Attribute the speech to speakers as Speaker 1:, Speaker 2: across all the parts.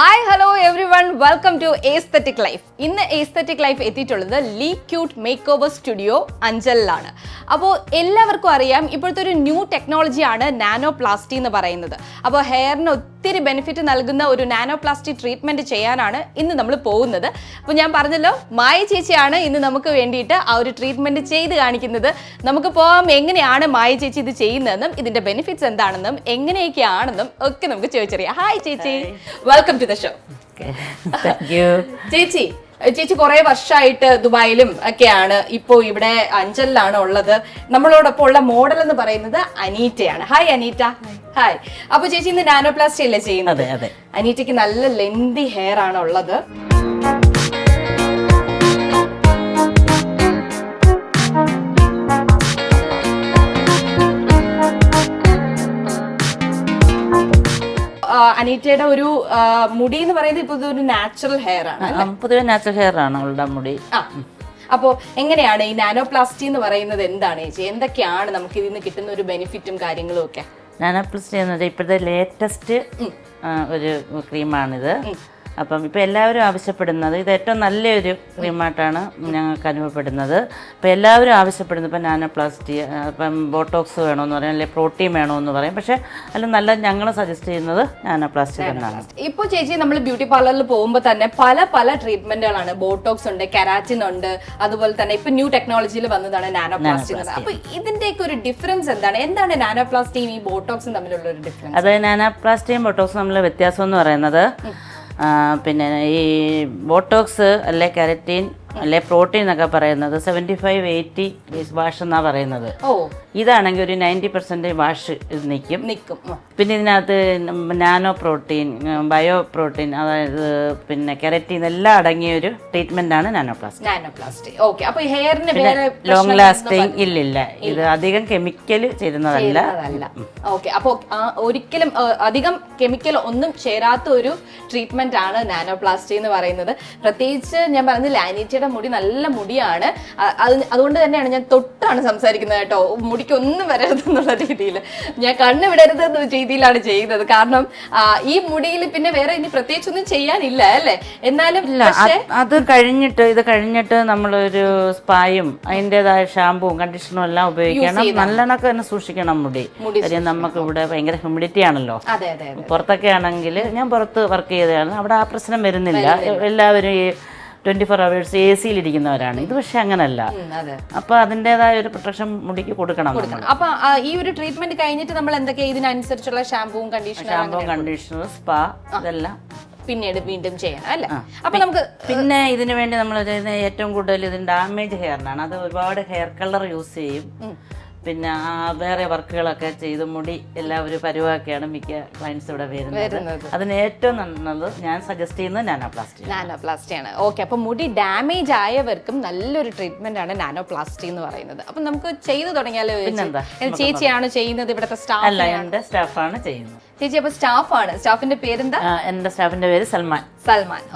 Speaker 1: Hi hello every one welcome to aesthetic life. ഇന്ന് aesthetic life എത്തിയിട്ടുള്ളത് Lee cute makeover studio അഞ്ചലിലാണ്. അപ്പോൾ എല്ലാവർക്കും അറിയാം, ഇപ്പോഴത്തെ ഒരു ന്യൂ ടെക്നോളജിയാണ് നാനോപ്ലാസ്റ്റി എന്ന് പറയുന്നത്. അപ്പോൾ ഹെയറിന് ഒത്തിരി ബെനിഫിറ്റ് നൽകുന്ന ഒരു നാനോപ്ലാസ്റ്റി ട്രീറ്റ്മെൻറ്റ് ചെയ്യാനാണ് ഇന്ന് നമ്മൾ പോകുന്നത്. അപ്പോൾ ഞാൻ പറഞ്ഞല്ലോ, മായ ചേച്ചിയാണ് ഇന്ന് നമുക്ക് വേണ്ടിയിട്ട് ആ ഒരു ട്രീറ്റ്മെൻറ്റ് ചെയ്ത് കാണിക്കുന്നത്. നമുക്ക് പോകാം, എങ്ങനെയാണ് മായ ചേച്ചി ഇത് ചെയ്യുന്നതെന്നും ഇതിൻ്റെ ബെനിഫിറ്റ്സ് എന്താണെന്നും എങ്ങനെയൊക്കെയാണെന്നും ഒക്കെ നമുക്ക് ചോദിച്ചറിയാം. ഹായ് ചേച്ചി, വെൽക്കം ടു ദ ഷോ. ചേച്ചി കുറെ വർഷമായിട്ട് ദുബായിലും ഒക്കെയാണ്, ഇപ്പോൾ ഇവിടെ അഞ്ചലിലാണ് ഉള്ളത്. നമ്മളോടൊപ്പം ഉള്ള മോഡൽ എന്ന് പറയുന്നത് അനീറ്റയാണ്. ഹായ് അനീറ്റ. ഹായ്. അപ്പൊ ചേച്ചി ഇന്ന് നാനോപ്ലാസ്റ്റി അല്ലേ ചെയ്യുന്നത്? അനീറ്റയ്ക്ക് നല്ല ലെന്തി ഹെയർ ആണ് ഉള്ളത്. അനീറ്റയുടെ ഒരു മുടി എന്ന് പറയുന്നത് ഇപ്പൊ ഒരു നാച്ചുറൽ ഹെയർ ആണ്,
Speaker 2: പൊതുവെ നാച്ചുറൽ ഹെയർ ആണ് അവളുടെ മുടി.
Speaker 1: അപ്പോ എങ്ങനെയാണ് ഈ നാനോപ്ലാസ്റ്റി എന്ന് പറയുന്നത്? എന്താണ് ചേച്ചി, എന്തൊക്കെയാണ് നമുക്ക് ഇതിൽ നിന്ന് കിട്ടുന്ന ഒരു ബെനിഫിറ്റും കാര്യങ്ങളും ഒക്കെ?
Speaker 2: നാനോപ്ലാസ്റ്റി എന്നത് ഇപ്പോഴത്തെ ലേറ്റസ്റ്റ് ഒരു ക്രീമാണിത്. അപ്പം ഇപ്പം എല്ലാവരും ആവശ്യപ്പെടുന്നത്, ഇത് ഏറ്റവും നല്ലൊരു ക്രീമായിട്ടാണ് ഞങ്ങൾക്ക് അനുഭവപ്പെടുന്നത്. ഇപ്പം എല്ലാവരും ആവശ്യപ്പെടുന്നത് ഇപ്പം നാനോപ്ലാസ്റ്റി, ഇപ്പം ബോട്ടോക്സ് വേണമെന്ന് പറയും, അല്ലെങ്കിൽ പ്രോട്ടീൻ വേണമെന്ന് പറയും. പക്ഷേ അതിൽ നല്ല ഞങ്ങൾ സജസ്റ്റ് ചെയ്യുന്നത് നാനോപ്ലാസ്റ്റി തന്നെയാണ്.
Speaker 1: ഇപ്പോൾ ചേച്ചി നമ്മൾ ബ്യൂട്ടി പാർലറിൽ പോകുമ്പോൾ തന്നെ പല ട്രീറ്റ്മെന്റുകളാണ്. ബോട്ടോക്സ് ഉണ്ട്, കെരാറ്റിൻ ഉണ്ട്, അതുപോലെ തന്നെ ഇപ്പൊ ന്യൂ ടെക്നോളജിയിൽ വന്നതാണ് നാനോപ്ലാസ്റ്റി. അപ്പൊ ഇതിന്റെയൊക്കെ ഒരു ഡിഫറൻസ് എന്താണ് നാനോപ്ലാസ്റ്റിയും ഈ ബോട്ടോക്സും തമ്മിലുള്ള ഒരു ഡിഫറൻസ്?
Speaker 2: അത് നാനോപ്ലാസ്റ്റിയും ബോട്ടോക്സും തമ്മിലുള്ള വ്യത്യാസം എന്ന് പറയുന്നത്, പിന്നെ ഈ ബോട്ടോക്സ് അല്ലെ കെരറ്റിൻ അല്ലെ പ്രോട്ടീൻ എന്നൊക്കെ പറയുന്നത് 75-80 വാഷ് എന്നാ പറയുന്നത്. ഇതാണെങ്കിൽ ഒരു 90% വാഷ് നിൽക്കും. പിന്നെ ഇതിനകത്ത് നാനോ പ്രോട്ടീൻ, ബയോ പ്രോട്ടീൻ, അതായത് പിന്നെ കെരറ്റിൻ എല്ലാം അടങ്ങിയ ഒരു ട്രീറ്റ്മെന്റ് ആണ് നാനോപ്ലാസ്റ്റി. ലോങ് ലാസ്റ്റിംഗ് ഇല്ലില്ല, ഇത് അധികം കെമിക്കൽ ചേരുന്നതല്ല.
Speaker 1: അപ്പൊ ഒരിക്കലും അധികം കെമിക്കൽ ഒന്നും ചേരാത്ത ഒരു ട്രീറ്റ്മെന്റ് ആണ് നാനോപ്ലാസ്റ്റി എന്ന് പറയുന്നത്. പ്രത്യേകിച്ച് ഞാൻ പറഞ്ഞില്ല, അനീറ്റയുടെ മുടി നല്ല മുടിയാണ്. അതുകൊണ്ട് തന്നെയാണ് ഞാൻ തൊട്ടാണ് സംസാരിക്കുന്നത് കേട്ടോ. മുടിക്ക് ഒന്നും വരരുതെന്നുള്ള രീതിയിൽ, ഞാൻ കണ്ണ് വിടരുത് എന്ന രീതിയിലാണ് ചെയ്യുന്നത്. കാരണം ഈ മുടിയിൽ പിന്നെ വേറെ ഇനി പ്രത്യേകിച്ച് ഒന്നും ചെയ്യാനില്ല അല്ലേ? എന്നാലും
Speaker 2: ഇത് കഴിഞ്ഞിട്ട് നമ്മളൊരു സ്പായും അതിൻ്റെതായ ഷാമ്പുവും കണ്ടീഷണറും എല്ലാം ഉപയോഗിക്കണം. നല്ലോണമൊക്കെ തന്നെ സൂക്ഷിക്കണം മുടി. കാര്യം നമുക്ക് ഇവിടെ ഭയങ്കര ഹ്യൂമിഡിറ്റി ആണല്ലോ. പുറത്തൊക്കെ ആണെങ്കിൽ, ഞാൻ പുറത്ത് വർക്ക് ചെയ്തതാണ്, അവിടെ ആ പ്രശ്നം വരുന്നില്ല. എല്ലാവരും ഈ 24 hours AC ഇരിക്കുന്നവരാണ്. ഇത് പക്ഷെ അങ്ങനല്ല. അപ്പൊ അതിൻ്റെതായ ഒരു പ്രൊട്ടക്ഷൻ മുടിക്ക് കൊടുക്കണം.
Speaker 1: അപ്പൊ ഈ ഒരു ട്രീറ്റ്മെന്റ് കഴിഞ്ഞിട്ട് നമ്മൾ എന്തൊക്കെ ഇതിനനുസരിച്ചുള്ള ഷാമ്പൂവും കണ്ടീഷണർ,
Speaker 2: സ്പാ ഇതെല്ലാം
Speaker 1: പിന്നീട് വീണ്ടും ചെയ്യണം അല്ലേ? അപ്പൊ നമുക്ക്
Speaker 2: പിന്നെ ഇതിനു വേണ്ടി നമ്മൾ ഏറ്റവും കൂടുതൽ ഇതിന് ഡാമേജ് ഹെയറിനാണ്. അത് ഒരുപാട് ഹെയർ കളർ യൂസ് ചെയ്യും. പിന്നെ വേറെ വർക്കുകളൊക്കെ ചെയ്ത് മുടി എല്ലാവരും പരുവാക്കിയാണ് മിക്ക ക്ലയൻസ് ഇവിടെ വരുന്നത്. അതിന് ഏറ്റവും നല്ലത് ഞാൻ സജസ്റ്റ് ചെയ്യുന്നത് നാനോപ്ലാസ്റ്റി ആണ്.
Speaker 1: ഓക്കെ, അപ്പൊ മുടി ഡാമേജ് ആയവർക്കും നല്ലൊരു ട്രീറ്റ്മെന്റ് ആണ് നാനോപ്ലാസ്റ്റി എന്ന് പറയുന്നത്. അപ്പൊ നമുക്ക് ചെയ്തു തുടങ്ങിയാലോ? ചേച്ചിയാണ് ചെയ്യുന്നത്? ഇവിടുത്തെ
Speaker 2: സ്റ്റാഫാണ് ചെയ്യുന്നത്.
Speaker 1: ചേച്ചി അപ്പൊ സ്റ്റാഫിന്റെ പേരെന്താ?
Speaker 2: എന്റെ സ്റ്റാഫിന്റെ പേര് സൽമാൻ.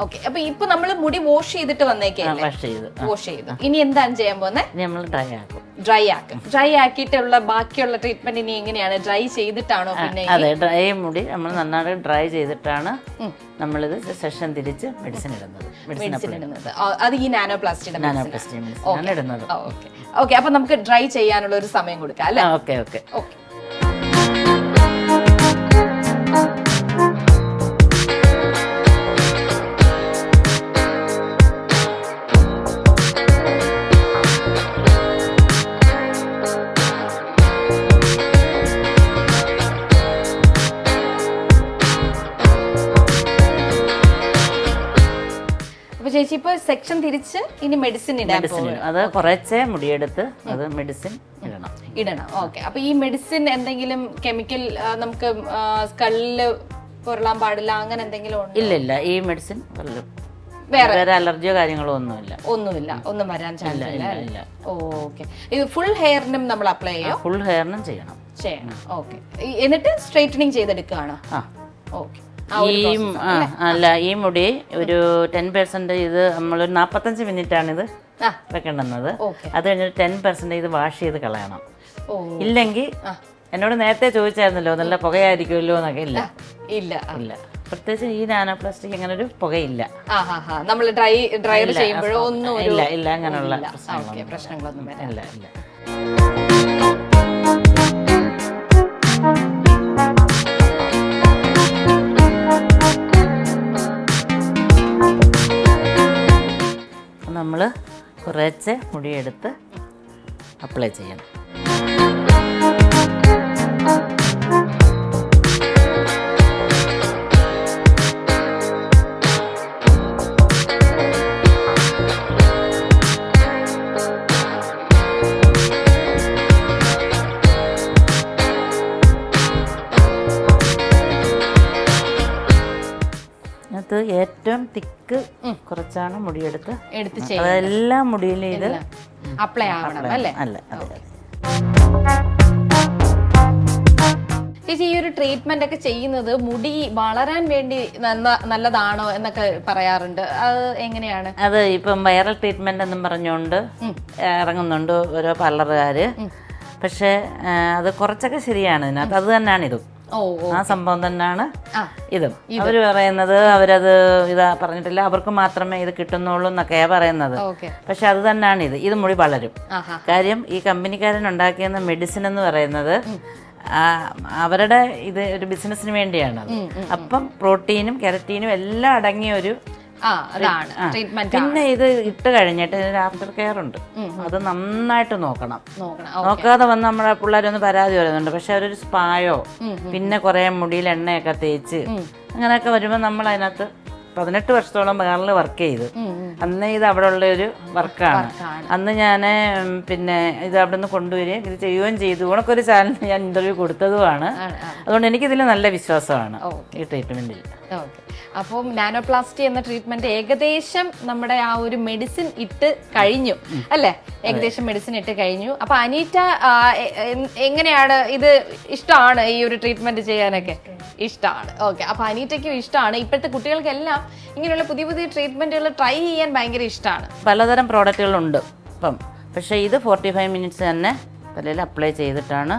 Speaker 1: ഓക്കെ, അപ്പൊ ഇപ്പൊ നമ്മള് മുടി വാഷ് ചെയ്തിട്ട് വന്നേക്കാണ്. വാഷ് ചെയ്തു. ഇനി എന്താണ് ചെയ്യാൻ പോകുന്നത്?
Speaker 2: നമ്മൾ
Speaker 1: ഡ്രൈ ആക്കിയിട്ടുള്ള ബാക്കിയുള്ള ട്രീറ്റ്മെന്റ് ഇനി എങ്ങനെയാണ്? ഡ്രൈ ചെയ്തിട്ടാണോ? പിന്നെ
Speaker 2: അതെ, ഡ്രൈ മുടി നമ്മൾ നന്നായിട്ട് ഡ്രൈ ചെയ്തിട്ടാണ് നമ്മളിത് സെഷൻ തിരിച്ച് മെഡിസിൻ ഇടുന്നത്.
Speaker 1: അത് ഈ നാനോപ്ലാസ്റ്റിയുടെ
Speaker 2: ഇടുന്നത്.
Speaker 1: ഓക്കെ, അപ്പൊ നമുക്ക് ഡ്രൈ ചെയ്യാനുള്ള ഒരു സമയം കൊടുക്കാം അല്ലേ?
Speaker 2: ഓക്കെ.
Speaker 1: ചേച്ചി ഇപ്പൊ സെക്ഷൻ തിരിച്ച് ഇനി മെഡിസിൻ ഇടാൻ പോകും.
Speaker 2: അത് കുറച്ചേ മുടിയെടുത്ത് അത് മെഡിസിൻ
Speaker 1: ഇടണം. ഓക്കെ, അപ്പൊ ഈ മെഡിസിൻ എന്തെങ്കിലും കെമിക്കൽ നമുക്ക് സ്കള്ളില് പൊരളാൻ പാടില്ല, അങ്ങനെ എന്തെങ്കിലും?
Speaker 2: ഇല്ല, ഈ മെഡിസിൻ വേറെ അലർജിയോ കാര്യങ്ങളോ ഒന്നുമില്ല,
Speaker 1: ഒന്നും വരാൻ ചാൻസ് ഇല്ല. ഓക്കെ, ഇത് ഫുൾ ഹെയറിനും നമ്മൾ അപ്ലൈ ചെയ്യും?
Speaker 2: ഫുൾ ഹെയറിനും ചെയ്യണം.
Speaker 1: ഓക്കെ, എന്നിട്ട് സ്ട്രെയിറ്റനിങ് ചെയ്തെടുക്കുകയാണ്. ഓക്കെ,
Speaker 2: ഈ മുടി ഒരു 10% ഇത് നമ്മളൊരു 45 മിനിറ്റാണ് ഇത് വെക്കേണ്ടുന്നത്. അത് കഴിഞ്ഞിട്ട് 10% ഇത് വാഷ് ചെയ്ത് കളയണം. ഇല്ലെങ്കിൽ എന്നോട് നേരത്തെ ചോദിച്ചായിരുന്നല്ലോ നല്ല പുകയായിരിക്കുമല്ലോ എന്നൊക്കെ. ഇല്ല, പ്രത്യേകിച്ച് ഈ നാനോപ്ലാസ്റ്റിക് അങ്ങനെ ഒരു പുകയില്ല.
Speaker 1: നമ്മൾ ഡ്രയർ ചെയ്യുമ്പോഴോ ഒന്നും
Speaker 2: ഇല്ല അങ്ങനെയുള്ള
Speaker 1: പ്രശ്നങ്ങളൊന്നും
Speaker 2: ഇല്ല. നമ്മൾ കുറച്ച് മുടിയെടുത്ത് അപ്ലൈ ചെയ്യണം. അത് ഏറ്റവും തിക്ക് കുറച്ചാണ് മുടിയെടുത്ത് അതെല്ലാം മുടിയിലും ഇത്
Speaker 1: അപ്ലൈ ആവണം അല്ലേ?
Speaker 2: അല്ല.
Speaker 1: ചേച്ചി, ഈ ഒരു ട്രീറ്റ്മെന്റ് ഒക്കെ ചെയ്യുന്നത് മുടി വളരാൻ വേണ്ടി നല്ലതാണോ എന്നൊക്കെ പറയാറുണ്ട്. അത് എങ്ങനെയാണ്?
Speaker 2: അത് ഇപ്പം വൈറൽ ട്രീറ്റ്മെന്റ് എന്നും പറഞ്ഞുകൊണ്ട് ഇറങ്ങുന്നുണ്ട് ഓരോ പാർലറുകാര്. പക്ഷെ അത് കുറച്ചൊക്കെ ശരിയാണ്. ഇതിനകത്ത് അത് തന്നെയാണ് ഇതും. ആ സംഭവം തന്നെയാണ് ഇതും. അവര് പറയുന്നത് അവരത് ഇതാ പറഞ്ഞിട്ടില്ല, അവർക്ക് മാത്രമേ ഇത് കിട്ടുന്നുള്ളൂ എന്നൊക്കെയാ പറയുന്നത്. പക്ഷെ അത് തന്നെയാണ് ഇത് മുടി വളരും. കാര്യം ഈ കമ്പനിക്കാരൻ ഉണ്ടാക്കിയ മെഡിസിൻ എന്ന് പറയുന്നത് അവരുടെ ഇത് ഒരു ബിസിനസ്സിന് വേണ്ടിയാണ്. അപ്പം പ്രോട്ടീനും കെരറ്റീനും എല്ലാം അടങ്ങിയ ഒരു പിന്നെ ഇത് ഇട്ട് കഴിഞ്ഞിട്ട് ഇതിന് ആഫ്റ്റർ കെയർ ഉണ്ട്. അത് നന്നായിട്ട് നോക്കണം. നോക്കാതെ വന്ന് നമ്മുടെ പിള്ളേരൊന്ന് പരാതി പറയുന്നുണ്ട്. പക്ഷെ അവരൊരു സ്പായോ പിന്നെ കുറെ മുടിയിൽ എണ്ണയൊക്കെ തേച്ച് അങ്ങനെയൊക്കെ വരുമ്പോൾ നമ്മൾ അതിനകത്ത് 18 വർഷത്തോളം പാർലറിൽ വർക്ക് ചെയ്തു. അന്ന് ഇത് അവിടെ ഉള്ള ഒരു വർക്കാണ്. അന്ന് ഞാൻ പിന്നെ ഇത് അവിടെ നിന്ന് കൊണ്ടുവരികയും ഇത് ചെയ്യുകയും ചെയ്തു. ഉണക്കൊരു ചാനലിന് ഞാൻ ഇന്റർവ്യൂ കൊടുത്തതുമാണ്. അതുകൊണ്ട് എനിക്കിതിൽ നല്ല വിശ്വാസമാണ് ഈ ട്രീറ്റ്മെന്റിൽ.
Speaker 1: അപ്പം നാനോപ്ലാസ്റ്റി എന്ന ട്രീറ്റ്മെന്റ് ഏകദേശം നമ്മുടെ ആ ഒരു മെഡിസിൻ ഇട്ട് കഴിഞ്ഞു അല്ലേ? ഏകദേശം മെഡിസിൻ ഇട്ട് കഴിഞ്ഞു. അപ്പൊ അനീറ്റ എങ്ങനെയാണ് ഇത്? ഇഷ്ടമാണ് ഈ ഒരു ട്രീറ്റ്മെന്റ് ചെയ്യാനൊക്കെ? ഇഷ്ടമാണ്. ഓക്കെ. അപ്പൊ അനീറ്റയ്ക്കും ഇഷ്ടമാണ്. ഇപ്പോഴത്തെ കുട്ടികൾക്കെല്ലാം ഇങ്ങനെയുള്ള പുതിയ പുതിയ ട്രീറ്റ്മെന്റുകൾ ട്രൈ ചെയ്യാൻ ഭയങ്കര ഇഷ്ടമാണ്.
Speaker 2: പലതരം പ്രോഡക്റ്റുകളുണ്ട് ഇപ്പം. പക്ഷേ ഇത് 45 മിനിറ്റ്സ് തന്നെ തലയിൽ അപ്ലൈ ചെയ്തിട്ടാണ്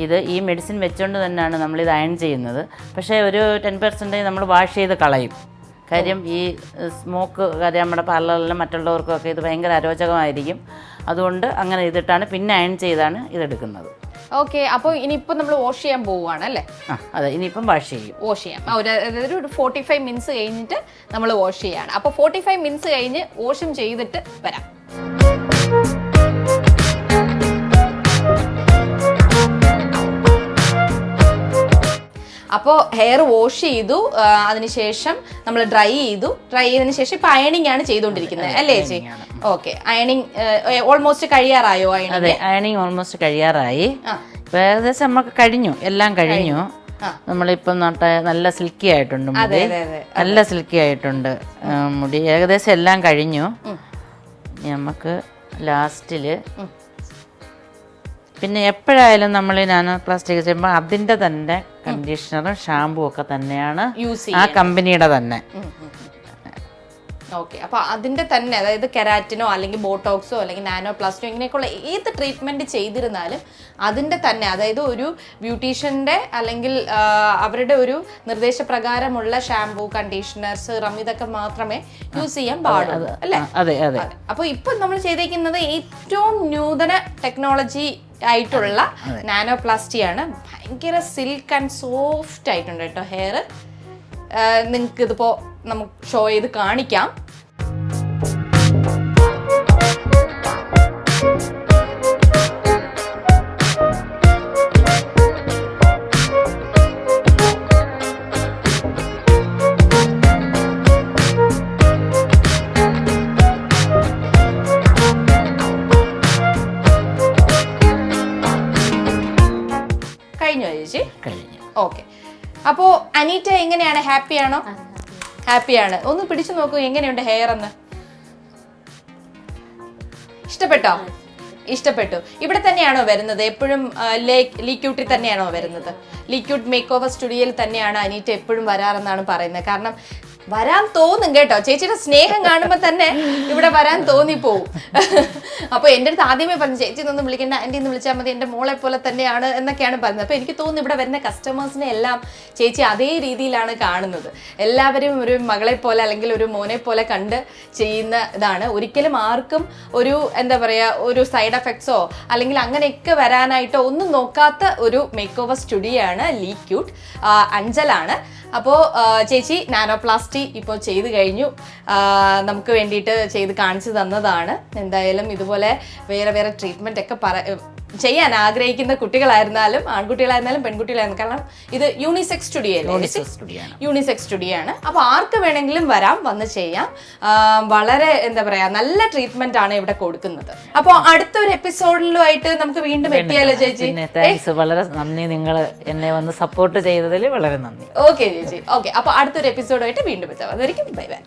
Speaker 2: ഇത് ഈ മെഡിസിൻ വെച്ചുകൊണ്ട് തന്നെയാണ് നമ്മളിത് അയൺ ചെയ്യുന്നത്. പക്ഷേ ഒരു 10% നമ്മൾ വാഷ് ചെയ്ത് കളയും. കാര്യം ഈ സ്മോക്ക് കാര്യം നമ്മുടെ പാർലറിലും മറ്റുള്ളവർക്കും ഒക്കെ ഇത് ഭയങ്കര അരോചകമായിരിക്കും. അതുകൊണ്ട് അങ്ങനെ ചെയ്തിട്ടാണ് പിന്നെ അയൺ ചെയ്താണ് ഇതെടുക്കുന്നത്.
Speaker 1: ഓക്കെ. അപ്പോൾ ഇനിയിപ്പോൾ നമ്മൾ വാഷ് ചെയ്യാൻ പോവുകയാണ് അല്ലേ?
Speaker 2: അതെ, ഇനിയിപ്പം വാഷ് ചെയ്യാം.
Speaker 1: ഒരു 45 മിനിറ്റ്സ് കഴിഞ്ഞിട്ട് നമ്മൾ വാഷ് ചെയ്യാണ്. അപ്പോൾ 45 മിനിറ്റ്സ് കഴിഞ്ഞ് വാഷും ചെയ്തിട്ട് വരാം. അപ്പോൾ ഹെയർ വാഷ് ചെയ്തു, അതിനുശേഷം നമ്മൾ ഡ്രൈ ചെയ്തതിനു ശേഷം ഇപ്പൊ അയണിംഗ് ആണ് ചെയ്തുകൊണ്ടിരിക്കുന്നത് അല്ലേ ചേച്ചി? ഓക്കെ. അയണിംഗ് ഓൾമോസ്റ്റ് കഴിയാറായോ?
Speaker 2: അതെ, അയണിംഗ് ഓൾമോസ്റ്റ് കഴിയാറായി. ഏകദേശം നമുക്ക് കഴിഞ്ഞു, എല്ലാം കഴിഞ്ഞു. നമ്മളിപ്പം നല്ല സിൽക്കി ആയിട്ടുണ്ട് മുടി, നല്ല സിൽക്കി ആയിട്ടുണ്ട് മുടി. ഏകദേശം എല്ലാം കഴിഞ്ഞു. നമുക്ക് ലാസ്റ്റില് പിന്നെ എപ്പോഴായാലും നമ്മൾ ഈ നാനോപ്ലാസ്റ്റിക് ചെയ്യുമ്പോൾ അതിൻ്റെ തന്നെ കണ്ടീഷണറും ഷാമ്പൂ ഒക്കെ തന്നെയാണ് ആ കമ്പനിയുടെ തന്നെ.
Speaker 1: ഓക്കെ. അപ്പൊ അതിന്റെ തന്നെ, അതായത് കെരാറ്റിനോ അല്ലെങ്കിൽ ബോട്ടോക്സോ അല്ലെങ്കിൽ നാനോപ്ലാസ്റ്റിനോ ഇങ്ങനെയൊക്കെയുള്ള ഏത് ട്രീറ്റ്മെന്റ് ചെയ്തിരുന്നാലും അതിന്റെ തന്നെ, അതായത് ഒരു ബ്യൂട്ടീഷ്യന്റെ അല്ലെങ്കിൽ അവരുടെ ഒരു നിർദ്ദേശപ്രകാരമുള്ള ഷാമ്പൂ, കണ്ടീഷണർ, സിറം ഇതൊക്കെ മാത്രമേ യൂസ് ചെയ്യാൻ പാടുള്ളൂ അല്ലേ?
Speaker 2: അതെ അതെ.
Speaker 1: അപ്പൊ ഇപ്പൊ നമ്മൾ ചെയ്തേക്കുന്നത് ഏറ്റവും നൂതന ടെക്നോളജി ആയിട്ടുള്ള നാനോപ്ലാസ്റ്റി ആണ്. ഭയങ്കര സിൽക്ക് ആൻഡ് സോഫ്റ്റ് ആയിട്ടുണ്ട് കേട്ടോ ഹെയർ. നിങ്ങൾക്ക് ഇതിപ്പോ നമുക്ക് ഷോ ചെയ്ത് കാണിക്കാം. കഴിഞ്ഞോ ചേച്ചി?
Speaker 2: കഴിഞ്ഞു.
Speaker 1: ഓക്കെ. അപ്പോ അനീറ്റ എങ്ങനെയാണ്? ഹാപ്പിയാണോ? ഹാപ്പിയാണ്. ഒന്ന് പിടിച്ചു നോക്കൂ എങ്ങനെയുണ്ട് ഹെയർ എന്ന്. ഇഷ്ടപ്പെട്ടോ? ഇഷ്ടപ്പെട്ടു. ഇവിടെ തന്നെയാണോ വരുന്നത് എപ്പോഴും? ലീക്യൂട്ടിൽ തന്നെയാണോ വരുന്നത്? ലീക്യൂട്ട് മേക്ക് ഓവർ സ്റ്റുഡിയോയിൽ തന്നെയാണ് അനീറ്റ എപ്പോഴും വരാറെന്നാണ് പറയുന്നത്. കാരണം വരാൻ തോന്നും കേട്ടോ, ചേച്ചിയുടെ സ്നേഹം കാണുമ്പോൾ തന്നെ ഇവിടെ വരാൻ തോന്നിപ്പോവും. അപ്പൊ എൻ്റെ അടുത്ത് ആദ്യമേ പറഞ്ഞു ചേച്ചി ഒന്നും വിളിക്കണ്ട, ആൻറ്റി ഒന്ന് വിളിച്ചാൽ മതി, എൻ്റെ മോളെ പോലെ തന്നെയാണ് എന്നൊക്കെയാണ് പറഞ്ഞത്. അപ്പൊ എനിക്ക് തോന്നുന്നു ഇവിടെ വരുന്ന കസ്റ്റമേഴ്സിനെ എല്ലാം ചേച്ചി അതേ രീതിയിലാണ് കാണുന്നത്. എല്ലാവരും ഒരു മകളെ പോലെ അല്ലെങ്കിൽ ഒരു മോനെ പോലെ കണ്ട് ചെയ്യുന്ന ഇതാണ്. ഒരിക്കലും ആർക്കും ഒരു എന്താ പറയാ ഒരു സൈഡ് എഫക്ട്സോ അല്ലെങ്കിൽ അങ്ങനെയൊക്കെ വരാനായിട്ടോ ഒന്നും നോക്കാത്ത ഒരു മേക്ക് ഓവർ സ്റ്റുഡിയോ ആണ് ലീ ക്യൂട്ട്. അഞ്ചലാണ്. അപ്പോൾ ചേച്ചി നാനോപ്ലാസ്റ്റി ഇപ്പോൾ ചെയ്ത് കഴിഞ്ഞു, നമുക്ക് വേണ്ടിയിട്ട് ചെയ്ത് കാണിച്ചു തന്നതാണ്. എന്തായാലും ഇതുപോലെ വേറെ വേറെ ട്രീറ്റ്മെന്റ് ഒക്കെ ചെയ്യാൻ ആഗ്രഹിക്കുന്ന കുട്ടികളായിരുന്നാലും ആൺകുട്ടികളായിരുന്നാലും പെൺകുട്ടികളായിരുന്നാലും, കാരണം ഇത് യൂണിസെക്സ് സ്റ്റുഡിയോ യൂണിസെക്സ് സ്റ്റുഡിയോ ആണ്. അപ്പോൾ ആർക്ക് വേണമെങ്കിലും വന്ന് ചെയ്യാം. വളരെ എന്താ പറയാ നല്ല ട്രീറ്റ്മെന്റ് ആണ് ഇവിടെ കൊടുക്കുന്നത്. അപ്പോൾ അടുത്തൊരു എപ്പിസോഡിലുമായിട്ട് നമുക്ക് വീണ്ടും എത്തിയാലോ ചേച്ചി?
Speaker 3: വളരെ നന്ദി, നിങ്ങൾ എന്നെ വന്ന് സപ്പോർട്ട് ചെയ്തതിൽ വളരെ നന്ദി.
Speaker 1: ഓക്കെ ചേച്ചി, ഓക്കെ. അപ്പോൾ അടുത്തൊരു എപ്പിസോഡുമായിട്ട് വീണ്ടും എത്താം. അതായിരിക്കും ബൈ ബൈ.